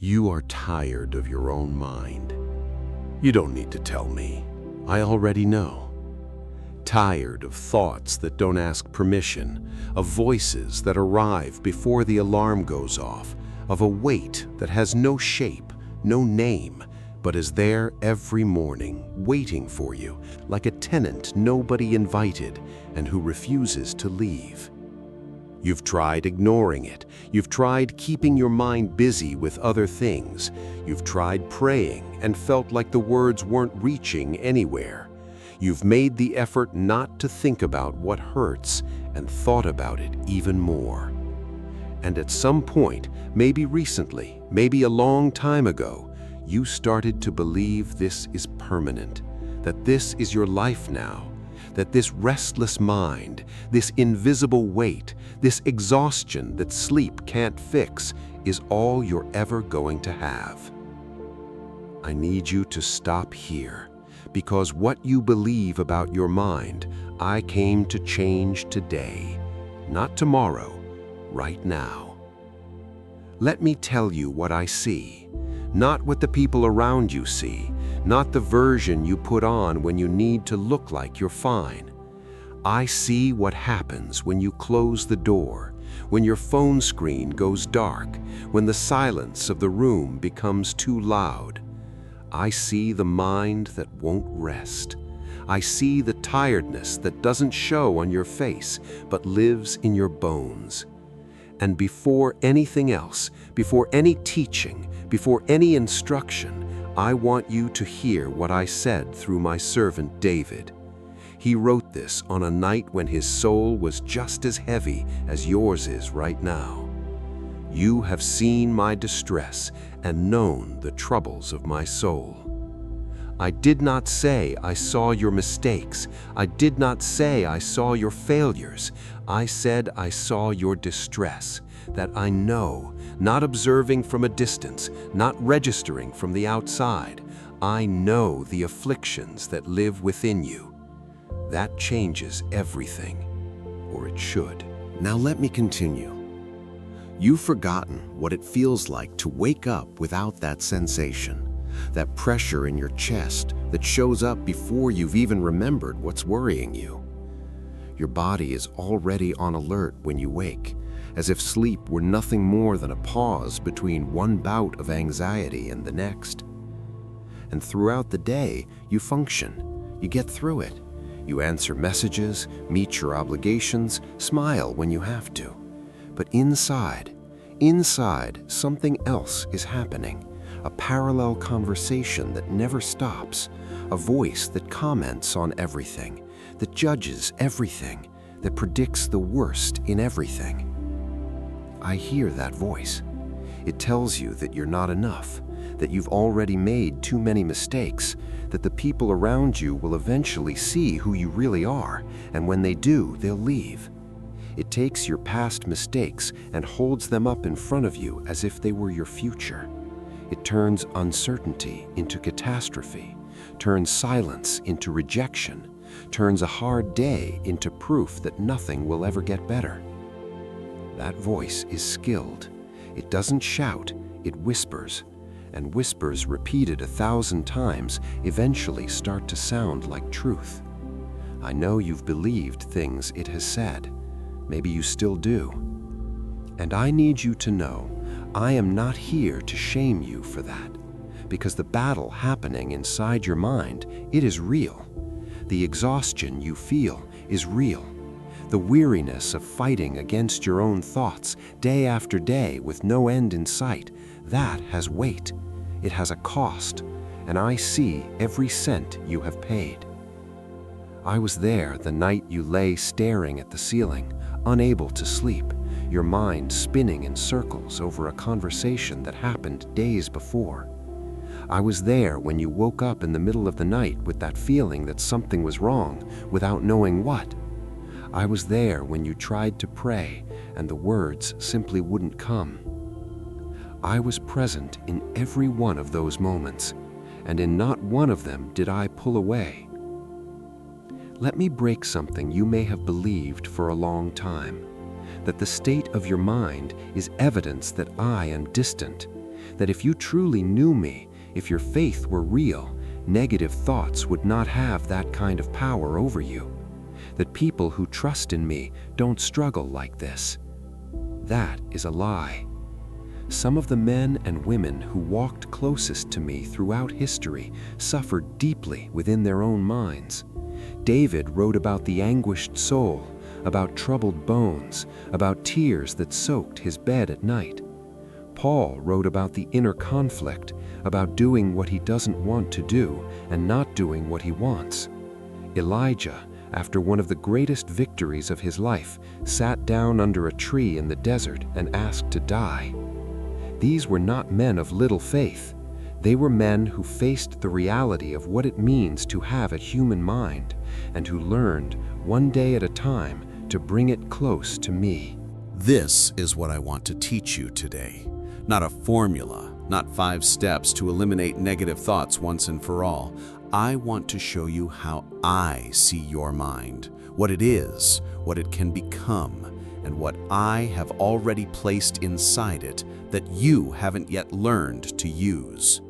You are tired of your own mind. You don't need to tell me. I already know. Tired of thoughts that don't ask permission, of voices that arrive before the alarm goes off, of a weight that has no shape, no name, but is there every morning, waiting for you, like a tenant nobody invited and who refuses to leave. You've tried ignoring it. You've tried keeping your mind busy with other things. You've tried praying and felt like the words weren't reaching anywhere. You've made the effort not to think about what hurts and thought about it even more. And at some point, maybe recently, maybe a long time ago, you started to believe this is permanent, that this is your life now, that this restless mind, this invisible weight, this exhaustion that sleep can't fix is all you're ever going to have. I need you to stop here, because what you believe about your mind, I came to change today, not tomorrow, right now. Let me tell you what I see, not what the people around you see, not the version you put on when you need to look like you're fine. I see what happens when you close the door, when your phone screen goes dark, when the silence of the room becomes too loud. I see the mind that won't rest. I see the tiredness that doesn't show on your face, but lives in your bones. And before anything else, before any teaching, before any instruction, I want you to hear what I said through my servant David. He wrote this on a night when his soul was just as heavy as yours is right now. You have seen my distress and known the troubles of my soul. I did not say I saw your mistakes. I did not say I saw your failures. I said I saw your distress, that I know, not observing from a distance, not registering from the outside. I know the afflictions that live within you. That changes everything, or it should. Now let me continue. You've forgotten what it feels like to wake up without that sensation, that pressure in your chest that shows up before you've even remembered what's worrying you. Your body is already on alert when you wake, as if sleep were nothing more than a pause between one bout of anxiety and the next. And throughout the day, you function. You get through it. You answer messages, meet your obligations, smile when you have to. But inside, something else is happening. A parallel conversation that never stops. A voice that comments on everything, that judges everything, that predicts the worst in everything. I hear that voice. It tells you that you're not enough, that you've already made too many mistakes, that the people around you will eventually see who you really are, and when they do, they'll leave. It takes your past mistakes and holds them up in front of you as if they were your future. It turns uncertainty into catastrophe, turns silence into rejection, turns a hard day into proof that nothing will ever get better. That voice is skilled. It doesn't shout, it whispers, and whispers repeated 1,000 times eventually start to sound like truth. I know you've believed things it has said. Maybe you still do. And I need you to know I am not here to shame you for that, because the battle happening inside your mind, it is real. The exhaustion you feel is real. The weariness of fighting against your own thoughts day after day with no end in sight, that has weight. It has a cost, and I see every cent you have paid. I was there the night you lay staring at the ceiling, unable to sleep, your mind spinning in circles over a conversation that happened days before. I was there when you woke up in the middle of the night with that feeling that something was wrong, without knowing what. I was there when you tried to pray and the words simply wouldn't come. I was present in every one of those moments, and in not one of them did I pull away. Let me break something you may have believed for a long time, that the state of your mind is evidence that I am distant. That if you truly knew me, if your faith were real, negative thoughts would not have that kind of power over you. That people who trust in me don't struggle like this. That is a lie. Some of the men and women who walked closest to me throughout history suffered deeply within their own minds. David wrote about the anguished soul, about troubled bones, about tears that soaked his bed at night. Paul wrote about the inner conflict, about doing what he doesn't want to do and not doing what he wants. Elijah, after one of the greatest victories of his life, sat down under a tree in the desert and asked to die. These were not men of little faith. They were men who faced the reality of what it means to have a human mind, and who learned, one day at a time, to bring it close to me. This is what I want to teach you today. Not a formula, not 5 steps to eliminate negative thoughts once and for all. I want to show you how I see your mind, what it is, what it can become, and what I have already placed inside it that you haven't yet learned to use.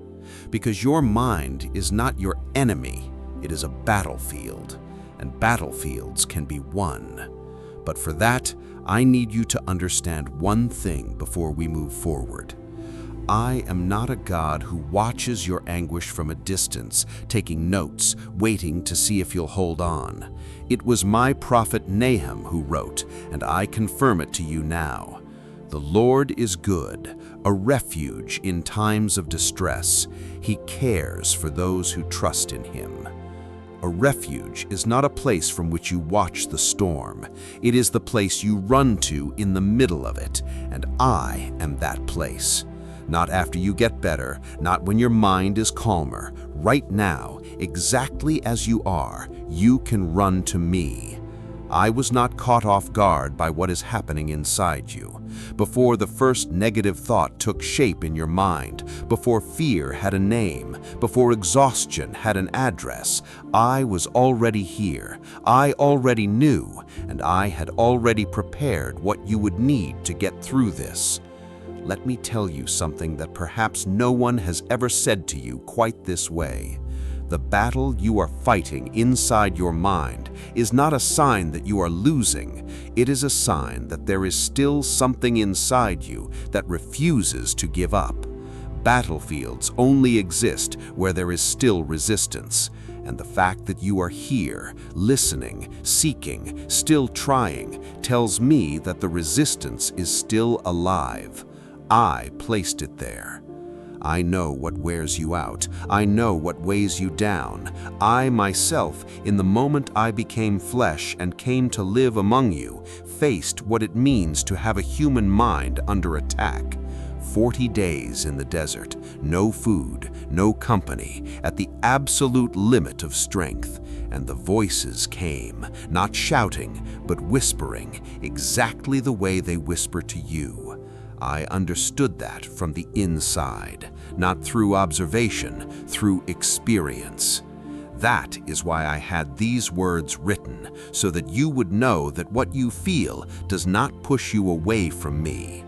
Because your mind is not your enemy, it is a battlefield, and battlefields can be won. But for that, I need you to understand one thing before we move forward. I am not a God who watches your anguish from a distance, taking notes, waiting to see if you'll hold on. It was my prophet Nahum who wrote, and I confirm it to you now. The Lord is good, a refuge in times of distress. He cares for those who trust in him. A refuge is not a place from which you watch the storm. It is the place you run to in the middle of it, and I am that place. Not after you get better, not when your mind is calmer. Right now, exactly as you are, you can run to me. I was not caught off guard by what is happening inside you. Before the first negative thought took shape in your mind, before fear had a name, before exhaustion had an address, I was already here. I already knew, and I had already prepared what you would need to get through this. Let me tell you something that perhaps no one has ever said to you quite this way. The battle you are fighting inside your mind is not a sign that you are losing. It is a sign that there is still something inside you that refuses to give up. Battlefields only exist where there is still resistance. And the fact that you are here, listening, seeking, still trying, tells me that the resistance is still alive. I placed it there. I know what wears you out. I know what weighs you down. I myself, in the moment I became flesh and came to live among you, faced what it means to have a human mind under attack. 40 days in the desert, no food, no company, at the absolute limit of strength. And the voices came, not shouting, but whispering, exactly the way they whisper to you. I understood that from the inside, not through observation, through experience. That is why I had these words written, so that you would know that what you feel does not push you away from me.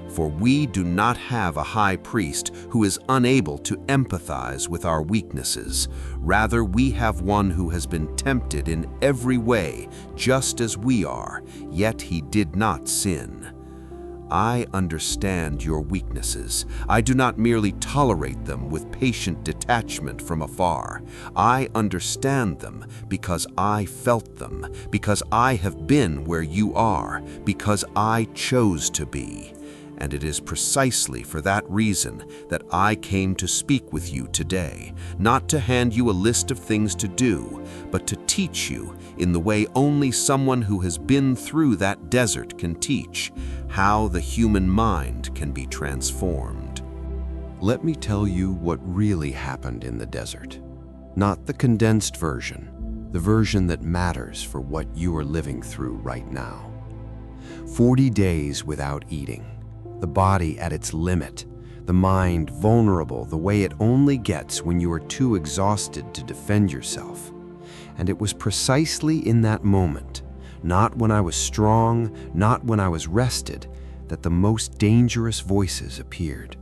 For we do not have a high priest who is unable to empathize with our weaknesses. Rather, we have one who has been tempted in every way, just as we are, yet he did not sin. I understand your weaknesses. I do not merely tolerate them with patient detachment from afar. I understand them because I felt them, because I have been where you are, because I chose to be. And it is precisely for that reason that I came to speak with you today, not to hand you a list of things to do, but to teach you in the way only someone who has been through that desert can teach, how the human mind can be transformed. Let me tell you what really happened in the desert. Not the condensed version, the version that matters for what you are living through right now. 40 days without eating. The body at its limit, the mind vulnerable the way it only gets when you are too exhausted to defend yourself. And it was precisely in that moment, not when I was strong, not when I was rested, that the most dangerous voices appeared.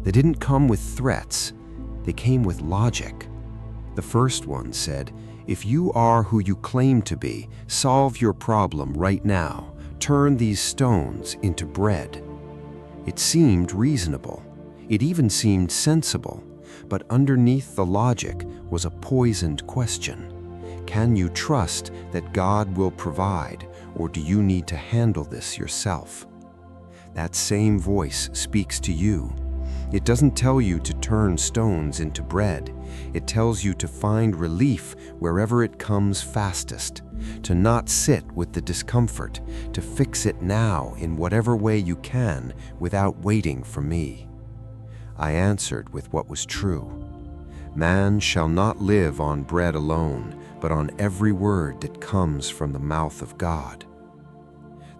They didn't come with threats, they came with logic. The first one said, "If you are who you claim to be, solve your problem right now. Turn these stones into bread." It seemed reasonable. It even seemed sensible. But underneath the logic was a poisoned question. Can you trust that God will provide, or do you need to handle this yourself? That same voice speaks to you. It doesn't tell you to turn stones into bread. It tells you to find relief wherever it comes fastest, to not sit with the discomfort, to fix it now in whatever way you can without waiting for me. I answered with what was true. Man shall not live on bread alone, but on every word that comes from the mouth of God.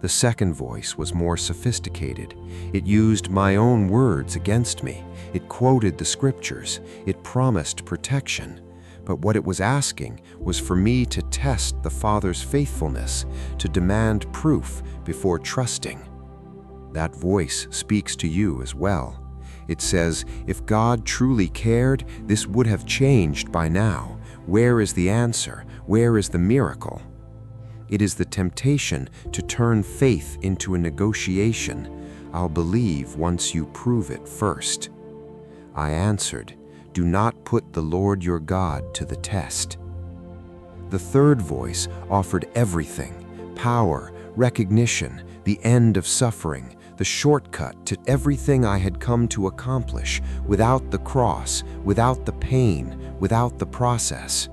The second voice was more sophisticated. It used my own words against me. It quoted the scriptures. It promised protection. But what it was asking was for me to test the Father's faithfulness, to demand proof before trusting. That voice speaks to you as well. It says, if God truly cared, this would have changed by now. Where is the answer? Where is the miracle? It is the temptation to turn faith into a negotiation. I'll believe once you prove it first. I answered, do not put the Lord your God to the test. The third voice offered everything: power, recognition, the end of suffering, the shortcut to everything I had come to accomplish, without the cross, without the pain, without the process.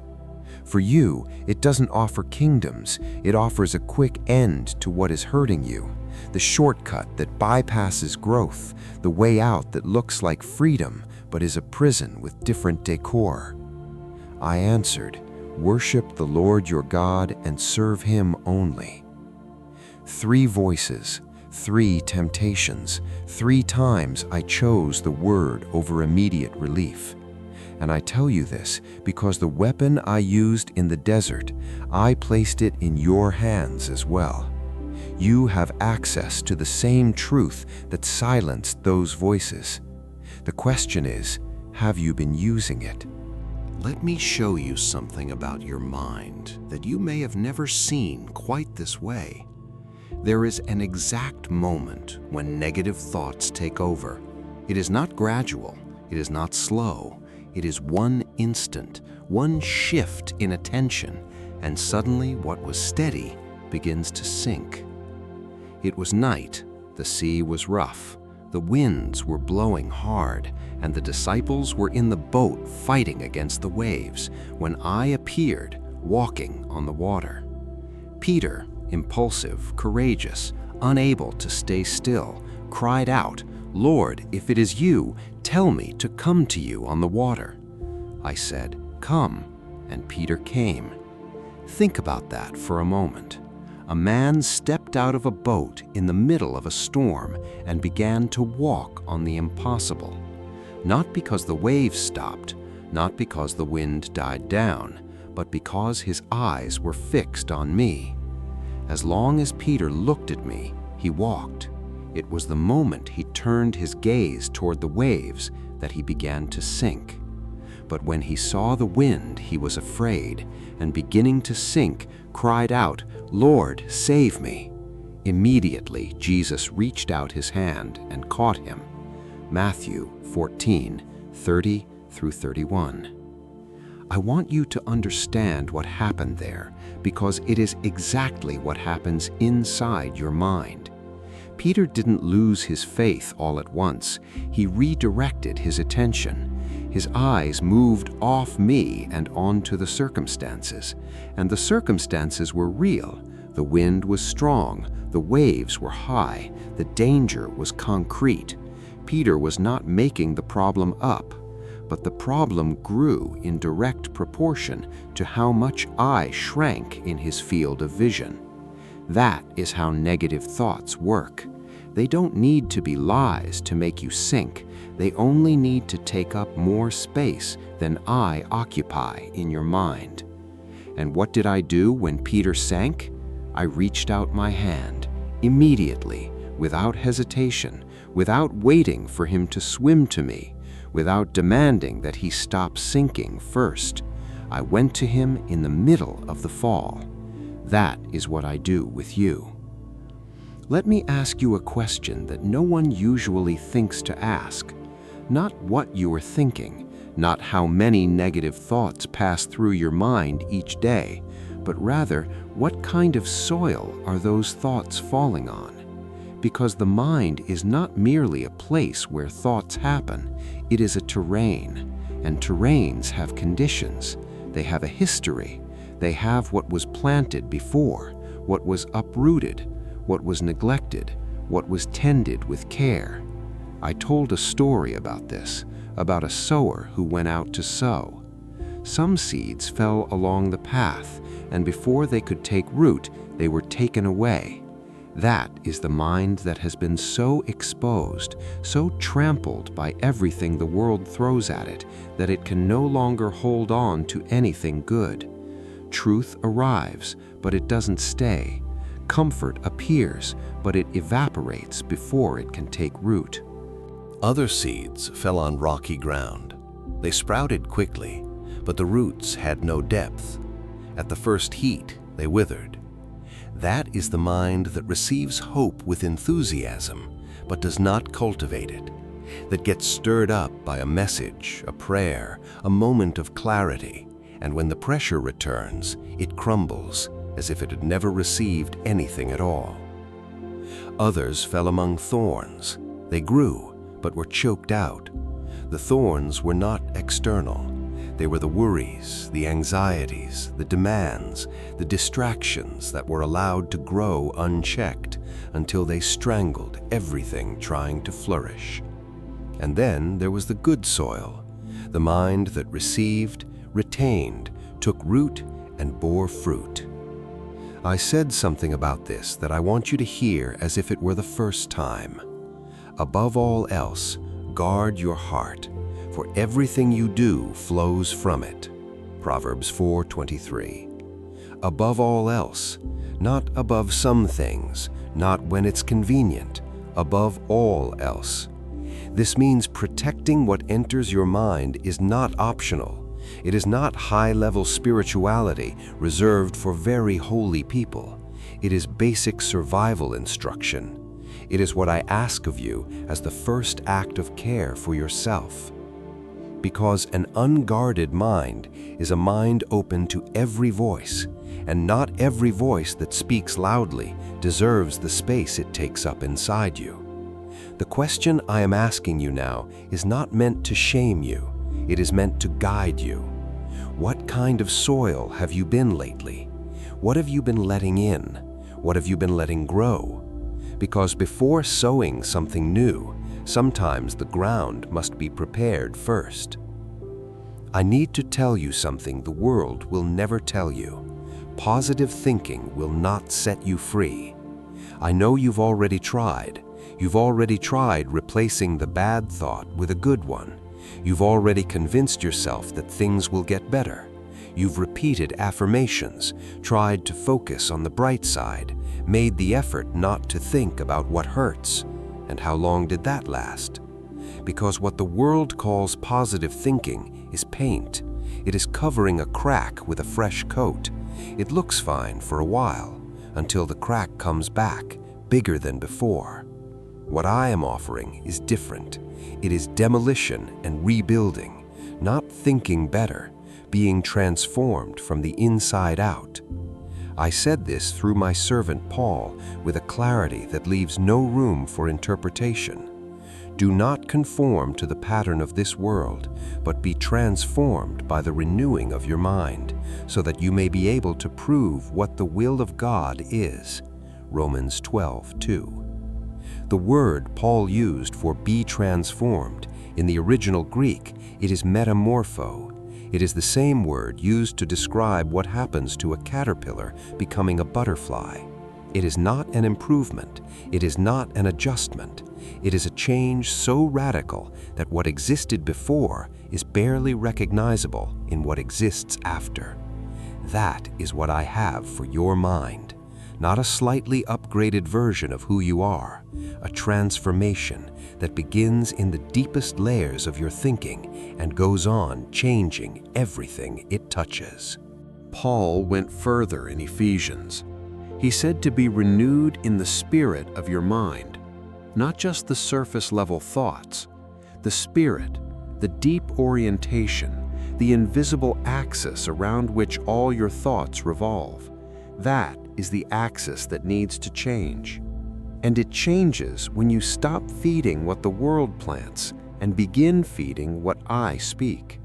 For you, it doesn't offer kingdoms, it offers a quick end to what is hurting you, the shortcut that bypasses growth, the way out that looks like freedom but is a prison with different decor. I answered, worship the Lord your God and serve him only. 3 voices, 3 temptations, 3 times I chose the word over immediate relief. And I tell you this because the weapon I used in the desert, I placed it in your hands as well. You have access to the same truth that silenced those voices. The question is, have you been using it? Let me show you something about your mind that you may have never seen quite this way. There is an exact moment when negative thoughts take over. It is not gradual, it is not slow. It is one instant, one shift in attention, and suddenly what was steady begins to sink. It was night, the sea was rough, the winds were blowing hard, and the disciples were in the boat fighting against the waves when I appeared, walking on the water. Peter, impulsive, courageous, unable to stay still, cried out, Lord, if it is you, tell me to come to you on the water. I said, come, and Peter came. Think about that for a moment. A man stepped out of a boat in the middle of a storm and began to walk on the impossible. Not because the waves stopped, not because the wind died down, but because his eyes were fixed on me. As long as Peter looked at me, he walked. It was the moment he turned his gaze toward the waves that he began to sink. But when he saw the wind, he was afraid, and beginning to sink, cried out, Lord, save me. Immediately, Jesus reached out his hand and caught him. Matthew 14:30 through 31. I want you to understand what happened there, because it is exactly what happens inside your mind. Peter didn't lose his faith all at once. He redirected his attention. His eyes moved off me and onto the circumstances. And the circumstances were real. The wind was strong. The waves were high. The danger was concrete. Peter was not making the problem up, but the problem grew in direct proportion to how much I shrank in his field of vision. That is how negative thoughts work. They don't need to be lies to make you sink. They only need to take up more space than I occupy in your mind. And what did I do when Peter sank? I reached out my hand, immediately, without hesitation, without waiting for him to swim to me, without demanding that he stop sinking first. I went to him in the middle of the fall. That is what I do with you. Let me ask you a question that no one usually thinks to ask. Not what you are thinking, not how many negative thoughts pass through your mind each day, but rather what kind of soil are those thoughts falling on? Because the mind is not merely a place where thoughts happen, it is a terrain, and terrains have conditions. They have a history. They have what was planted before, what was uprooted, what was neglected, what was tended with care. I told a story about this, about a sower who went out to sow. Some seeds fell along the path, and before they could take root, they were taken away. That is the mind that has been so exposed, so trampled by everything the world throws at it, that it can no longer hold on to anything good. Truth arrives, but it doesn't stay. Comfort appears, but it evaporates before it can take root. Other seeds fell on rocky ground. They sprouted quickly, but the roots had no depth. At the first heat, they withered. That is the mind that receives hope with enthusiasm, but does not cultivate it, that gets stirred up by a message, a prayer, a moment of clarity, and when the pressure returns, it crumbles as if it had never received anything at all. Others fell among thorns. They grew, but were choked out. The thorns were not external. They were the worries, the anxieties, the demands, the distractions that were allowed to grow unchecked until they strangled everything trying to flourish. And then there was the good soil, the mind that received, retained, took root, and bore fruit. I said something about this that I want you to hear as if it were the first time. Above all else, guard your heart, for everything you do flows from it. Proverbs 4:23. Above all else, not above some things, not when it's convenient, above all else. This means protecting what enters your mind is not optional. It is not high-level spirituality reserved for very holy people. It is basic survival instruction. It is what I ask of you as the first act of care for yourself. Because an unguarded mind is a mind open to every voice, and not every voice that speaks loudly deserves the space it takes up inside you. The question I am asking you now is not meant to shame you. It is meant to guide you. What kind of soil have you been lately? What have you been letting in? What have you been letting grow? Because before sowing something new, sometimes the ground must be prepared first. I need to tell you something the world will never tell you. Positive thinking will not set you free. I know you've already tried. You've already tried replacing the bad thought with a good one. You've already convinced yourself that things will get better. You've repeated affirmations, tried to focus on the bright side, made the effort not to think about what hurts. And how long did that last? Because what the world calls positive thinking is paint. It is covering a crack with a fresh coat. It looks fine for a while, until the crack comes back, bigger than before. What I am offering is different. It is demolition and rebuilding, not thinking better, being transformed from the inside out. I said this through my servant Paul with a clarity that leaves no room for interpretation. Do not conform to the pattern of this world, but be transformed by the renewing of your mind, so that you may be able to prove what the will of God is. Romans 12:2. The word Paul used for be transformed, in the original Greek, it is metamorpho. It is the same word used to describe what happens to a caterpillar becoming a butterfly. It is not an improvement. It is not an adjustment. It is a change so radical that what existed before is barely recognizable in what exists after. That is what I have for your mind. not a slightly upgraded version of who you are, a transformation that begins in the deepest layers of your thinking and goes on changing everything it touches. Paul went further in Ephesians. He said to be renewed in the spirit of your mind, not just the surface-level thoughts, the spirit, the deep orientation, the invisible axis around which all your thoughts revolve. That is the axis that needs to change. And it changes when you stop feeding what the world plants and begin feeding what I speak.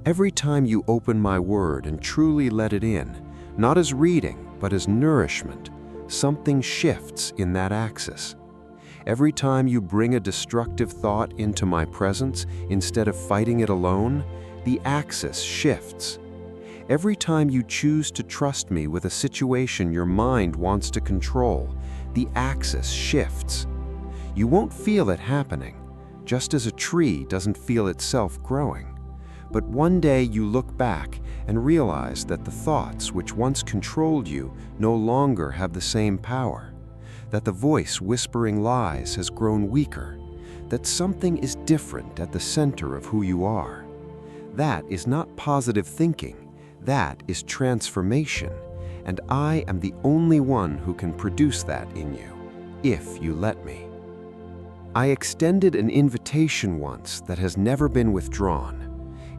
Every time you open my word and truly let it in, not as reading, but as nourishment, something shifts in that axis. Every time you bring a destructive thought into my presence instead of fighting it alone, the axis shifts. Every time you choose to trust me with a situation your mind wants to control, the axis shifts. You won't feel it happening, just as a tree doesn't feel itself growing. But one day you look back and realize that the thoughts which once controlled you no longer have the same power, that the voice whispering lies has grown weaker, that something is different at the center of who you are. That is not positive thinking, that is transformation, and I am the only one who can produce that in you, if you let me. I extended an invitation once that has never been withdrawn.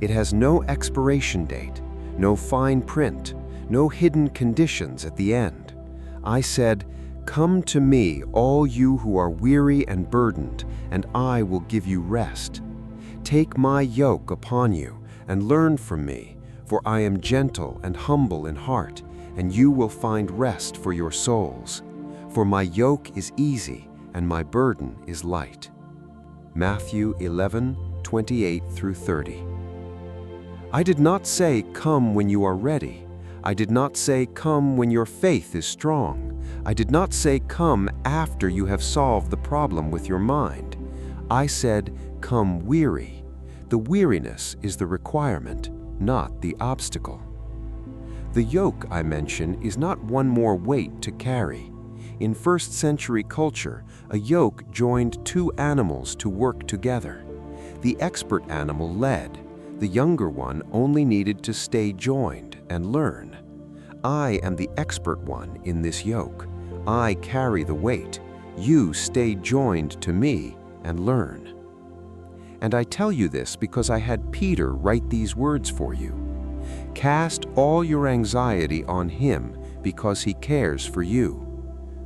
It has no expiration date, no fine print, no hidden conditions at the end. I said, "Come to me, all you who are weary and burdened, and I will give you rest. Take my yoke upon you and learn from me, for I am gentle and humble in heart, and you will find rest for your souls. For my yoke is easy and my burden is light." Matthew 11:28-30. I did not say, "Come when you are ready." I did not say, "Come when your faith is strong." I did not say, "Come after you have solved the problem with your mind." I said, "Come weary." The weariness is the requirement, not the obstacle. The yoke I mention is not one more weight to carry. In first-century culture, a yoke joined two animals to work together. The expert animal led. The younger one only needed to stay joined and learn. I am the expert one in this yoke. I carry the weight. You stay joined to me and learn. And I tell you this because I had Peter write these words for you. Cast all your anxiety on him because he cares for you.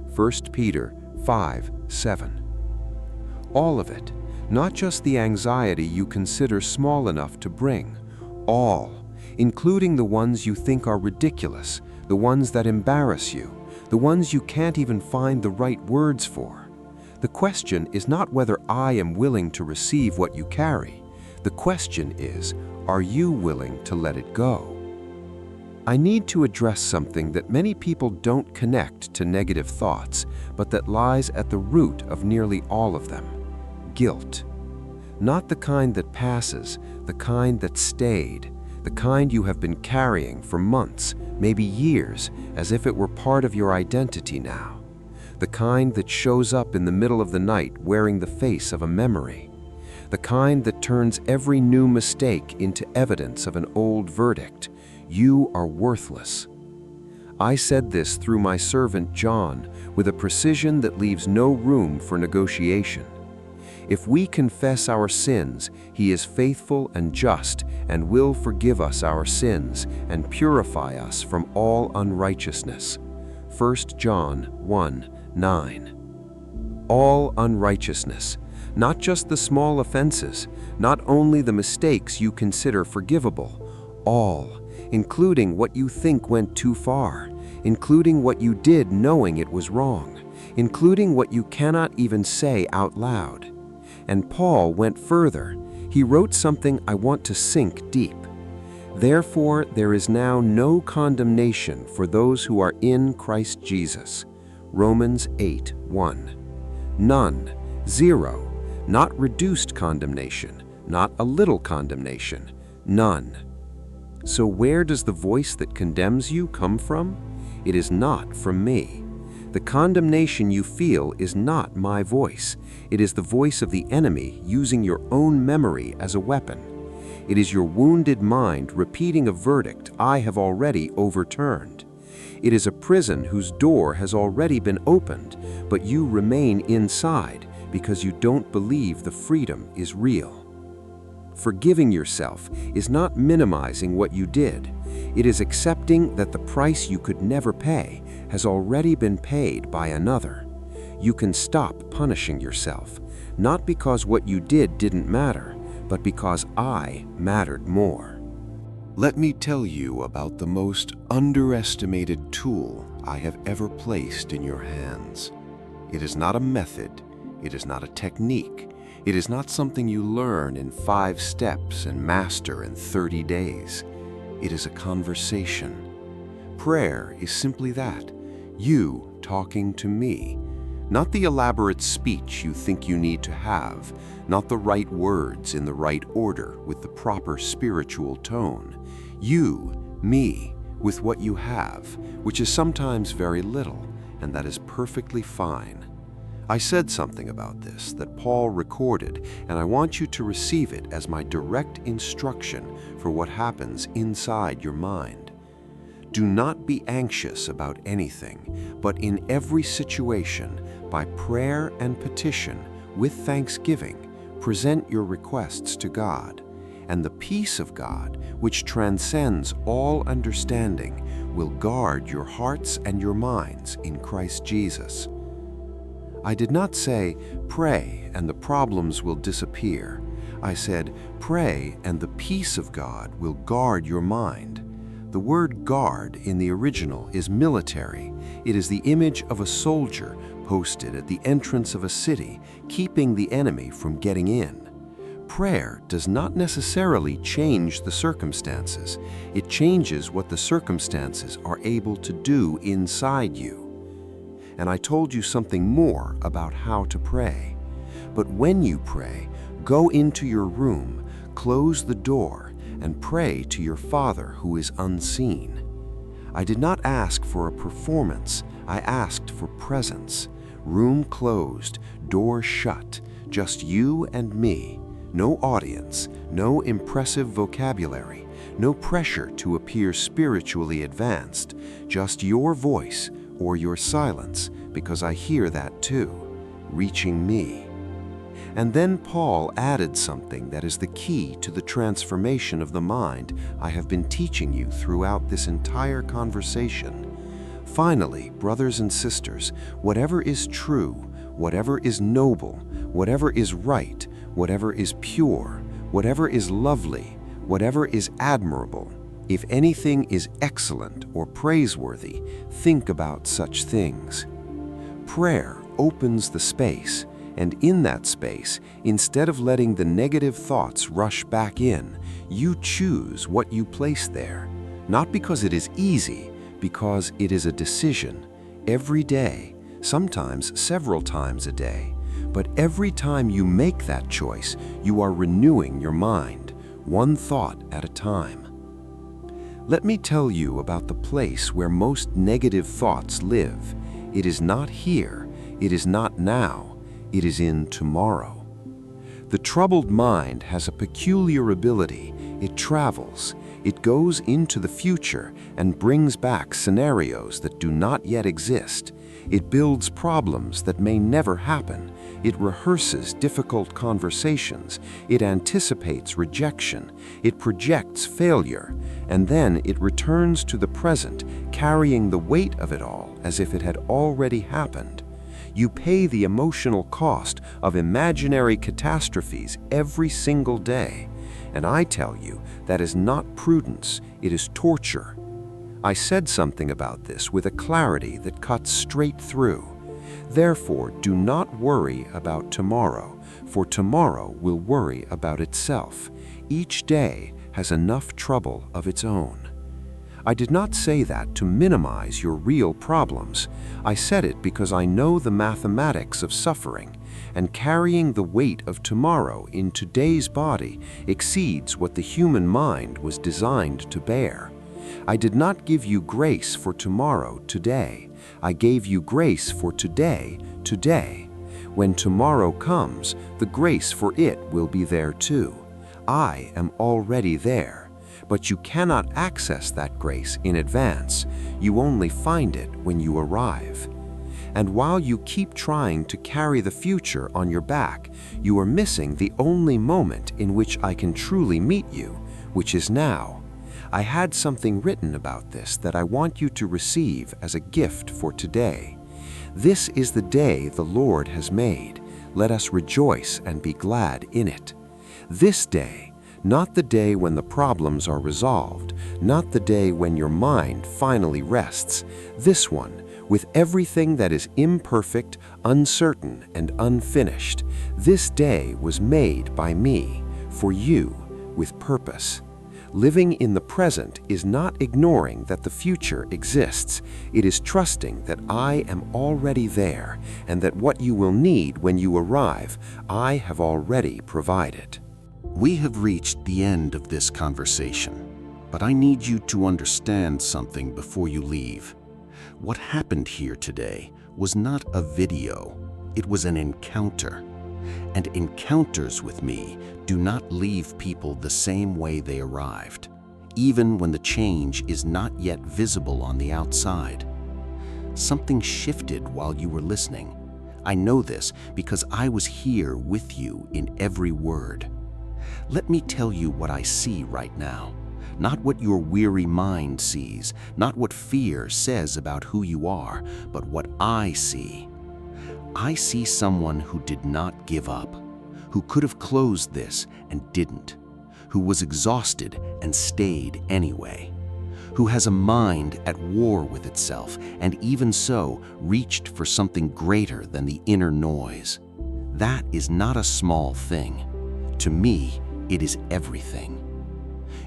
1 Peter 5:7. All of it, not just the anxiety you consider small enough to bring, all, including the ones you think are ridiculous, the ones that embarrass you, the ones you can't even find the right words for. The question is not whether I am willing to receive what you carry. The question is, are you willing to let it go? I need to address something that many people don't connect to negative thoughts, but that lies at the root of nearly all of them: guilt. Not the kind that passes, the kind that stayed, the kind you have been carrying for months, maybe years, as if it were part of your identity now. The kind that shows up in the middle of the night wearing the face of a memory. The kind that turns every new mistake into evidence of an old verdict. You are worthless. I said this through my servant John with a precision that leaves no room for negotiation. If we confess our sins, he is faithful and just and will forgive us our sins and purify us from all unrighteousness. 1 John 1:9. All unrighteousness, not just the small offenses, not only the mistakes you consider forgivable, all, including what you think went too far, including what you did knowing it was wrong, including what you cannot even say out loud. And Paul went further. He wrote something I want to sink deep. Therefore, there is now no condemnation for those who are in Christ Jesus. Romans 8:1. None, zero, not reduced condemnation, not a little condemnation, none. So where does the voice that condemns you come from? It is not from me. The condemnation you feel is not my voice. It is the voice of the enemy using your own memory as a weapon. It is your wounded mind repeating a verdict I have already overturned. It is a prison whose door has already been opened, but you remain inside because you don't believe the freedom is real. Forgiving yourself is not minimizing what you did. It is accepting that the price you could never pay has already been paid by another. You can stop punishing yourself, not because what you did didn't matter, but because I mattered more. Let me tell you about the most underestimated tool I have ever placed in your hands. It is not a method. It is not a technique. It is not something you learn in 5 steps and master in 30 days. It is a conversation. Prayer is simply that. You talking to me. Not the elaborate speech you think you need to have, not the right words in the right order with the proper spiritual tone. You, me, with what you have, which is sometimes very little, and that is perfectly fine. I said something about this that Paul recorded, and I want you to receive it as my direct instruction for what happens inside your mind. Do not be anxious about anything, but in every situation, by prayer and petition, with thanksgiving, present your requests to God, and the peace of God, which transcends all understanding, will guard your hearts and your minds in Christ Jesus. I did not say, pray and the problems will disappear. I said, pray and the peace of God will guard your mind. The word guard in the original is military. It is the image of a soldier posted at the entrance of a city, keeping the enemy from getting in. Prayer does not necessarily change the circumstances. It changes what the circumstances are able to do inside you. And I told you something more about how to pray. But when you pray, go into your room, close the door, and pray to your Father who is unseen. I did not ask for a performance. I asked for presence. Room closed, door shut, just you and me. No audience, no impressive vocabulary, no pressure to appear spiritually advanced, just your voice or your silence, because I hear that too, reaching me. And then Paul added something that is the key to the transformation of the mind I have been teaching you throughout this entire conversation. Finally, brothers and sisters, whatever is true, whatever is noble, whatever is right, whatever is pure, whatever is lovely, whatever is admirable, if anything is excellent or praiseworthy, think about such things. Prayer opens the space, and in that space, instead of letting the negative thoughts rush back in, you choose what you place there. Not because it is easy, because it is a decision. Every day, sometimes several times a day. But every time you make that choice, you are renewing your mind, one thought at a time. Let me tell you about the place where most negative thoughts live. It is not here, it is not now, it is in tomorrow. The troubled mind has a peculiar ability. It travels, it goes into the future and brings back scenarios that do not yet exist. It builds problems that may never happen. It rehearses difficult conversations. It anticipates rejection. It projects failure. And then it returns to the present, carrying the weight of it all as if it had already happened. You pay the emotional cost of imaginary catastrophes every single day. And I tell you, that is not prudence, it is torture. I said something about this with a clarity that cuts straight through. Therefore, do not worry about tomorrow, for tomorrow will worry about itself. Each day has enough trouble of its own. I did not say that to minimize your real problems. I said it because I know the mathematics of suffering, and carrying the weight of tomorrow in today's body exceeds what the human mind was designed to bear. I did not give you grace for tomorrow today. I gave you grace for today, today. When tomorrow comes, the grace for it will be there too. I am already there, but you cannot access that grace in advance. You only find it when you arrive. And while you keep trying to carry the future on your back, you are missing the only moment in which I can truly meet you, which is now. I had something written about this that I want you to receive as a gift for today. This is the day the Lord has made. Let us rejoice and be glad in it. This day, not the day when the problems are resolved, not the day when your mind finally rests. This one, with everything that is imperfect, uncertain, and unfinished. This day was made by me, for you, with purpose. Living in the present is not ignoring that the future exists. It is trusting that I am already there and that what you will need when you arrive, I have already provided. We have reached the end of this conversation, but I need you to understand something before you leave. What happened here today was not a video, it was an encounter. And encounters with me do not leave people the same way they arrived, even when the change is not yet visible on the outside. Something shifted while you were listening. I know this because I was here with you in every word. Let me tell you what I see right now. Not what your weary mind sees, not what fear says about who you are, but what I see. I see someone who did not give up, who could have closed this and didn't, who was exhausted and stayed anyway, who has a mind at war with itself and even so reached for something greater than the inner noise. That is not a small thing. To me, it is everything.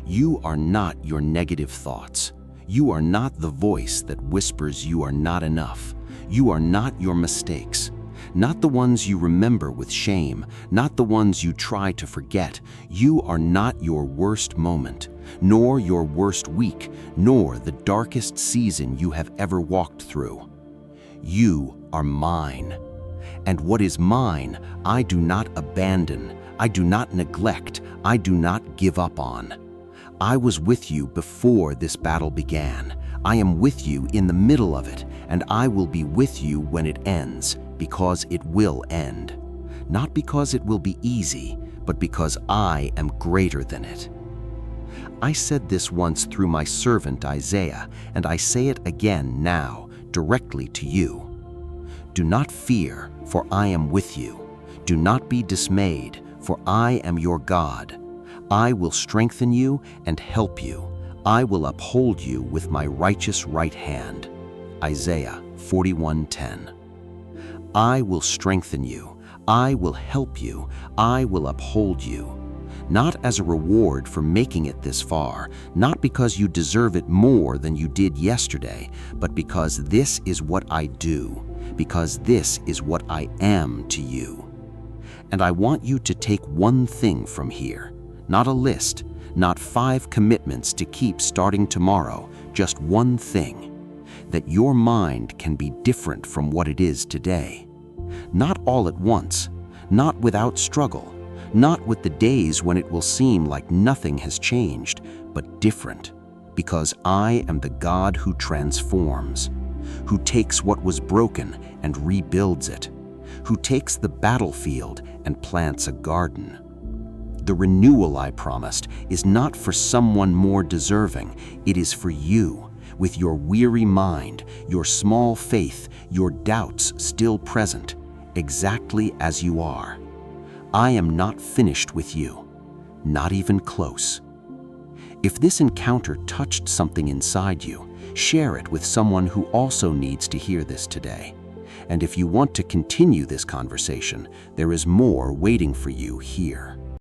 You are not your negative thoughts. You are not the voice that whispers you are not enough. You are not your mistakes. Not the ones you remember with shame, not the ones you try to forget. You are not your worst moment, nor your worst week, nor the darkest season you have ever walked through. You are mine. And what is mine, I do not abandon, I do not neglect, I do not give up on. I was with you before this battle began. I am with you in the middle of it, and I will be with you when it ends, because it will end. Not because it will be easy, but because I am greater than it. I said this once through my servant Isaiah, and I say it again now, directly to you. Do not fear, for I am with you. Do not be dismayed, for I am your God. I will strengthen you and help you. I will uphold you with my righteous right hand. Isaiah 41:10. I will strengthen you. I will help you. I will uphold you. Not as a reward for making it this far, not because you deserve it more than you did yesterday, but because this is what I do, because this is what I am to you. And I want you to take one thing from here. Not a list, not 5 commitments to keep starting tomorrow, just one thing. That your mind can be different from what it is today. Not all at once, not without struggle, not with the days when it will seem like nothing has changed, but different. Because I am the God who transforms, who takes what was broken and rebuilds it, who takes the battlefield and plants a garden. The renewal I promised is not for someone more deserving. It is for you, with your weary mind, your small faith, your doubts still present, exactly as you are. I am not finished with you, not even close. If this encounter touched something inside you, share it with someone who also needs to hear this today. And if you want to continue this conversation, there is more waiting for you here.